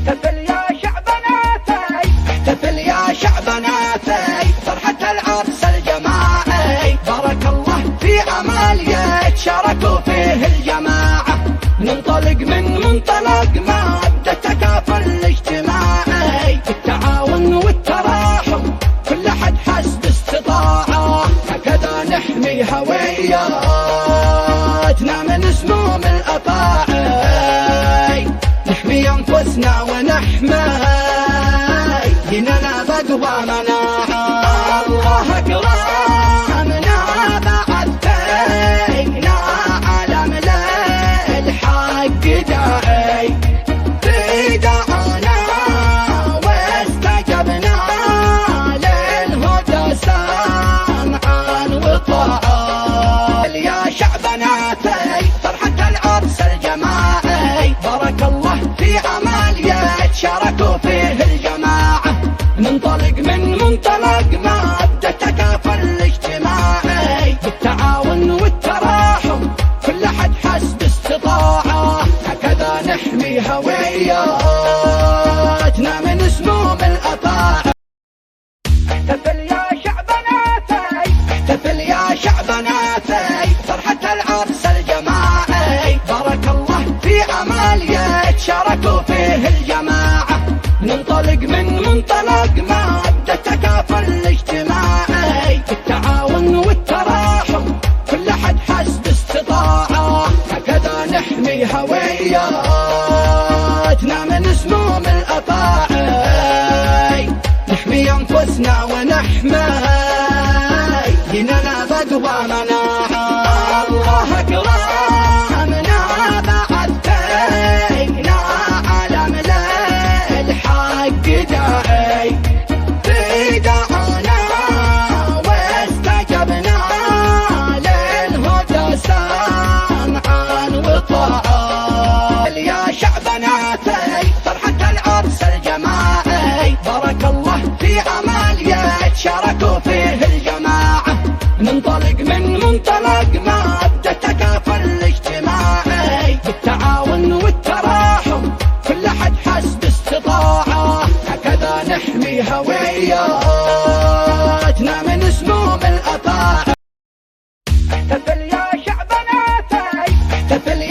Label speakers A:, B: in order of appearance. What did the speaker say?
A: احتفل يا شعب ناثي، احتفل يا شعب ناثي، فرحة العرس الجماعي، بارك الله في عمالية شاركوا فيه الجماعة، ننطلق من منطلق مادة التكافل الاجتماعي، التعاون والتراحم كل أحد حسب استطاعة، هكذا نحمي هوياتنا من سموم الأفاعي، نحمي أنفسنا ونحمي ديننا بقوى مناعة. الله أكرمنا بعد فينا علم للحق داعي، بدعنا واستجبنا للهدى سمعا وطاعة. يا شعب ناثي فرحة العرس الجماعي، بارك الله في عمالية شاركوا فيه الجماعة، ننطلق من منطلق مادة التكافل الاجتماعي، بالتعاون والتراحم كل أحد حسب استطاعة، هكذا نحمي هوياتنا من سموم الأفاعي. احتفل يا شعب ناثي، احتفل يا شعب ناثي، فرحة العرس الجماعي، بارك الله في عمالية شاركوا فيه الجماعة، ننطلق من منطلق مادة التكافل الاجتماعي، التعاون والتراحم كل أحد حسب استطاعة، هكذا نحمي هوياتنا من سموم الأفاعي، نحمي أنفسنا ونحمي ديننا بقوى مناعة. الله أكرمنا بعد فينا علم للحق داعي، بدعنا واستجبنا للهدى سمعا وطاعة. يا شعب ناثي فرحة العرس الجماعي، بارك الله في عمالية شاركوا فيه الجماعة، ننطلق من منطلق مادة التكافل الاجتماعي، بالتعاون والتراحم كل أحد حسب استطاعة، هكذا نحمي هوياتنا من سموم الأفاعي. احتفل يا شعب ناثي، احتفل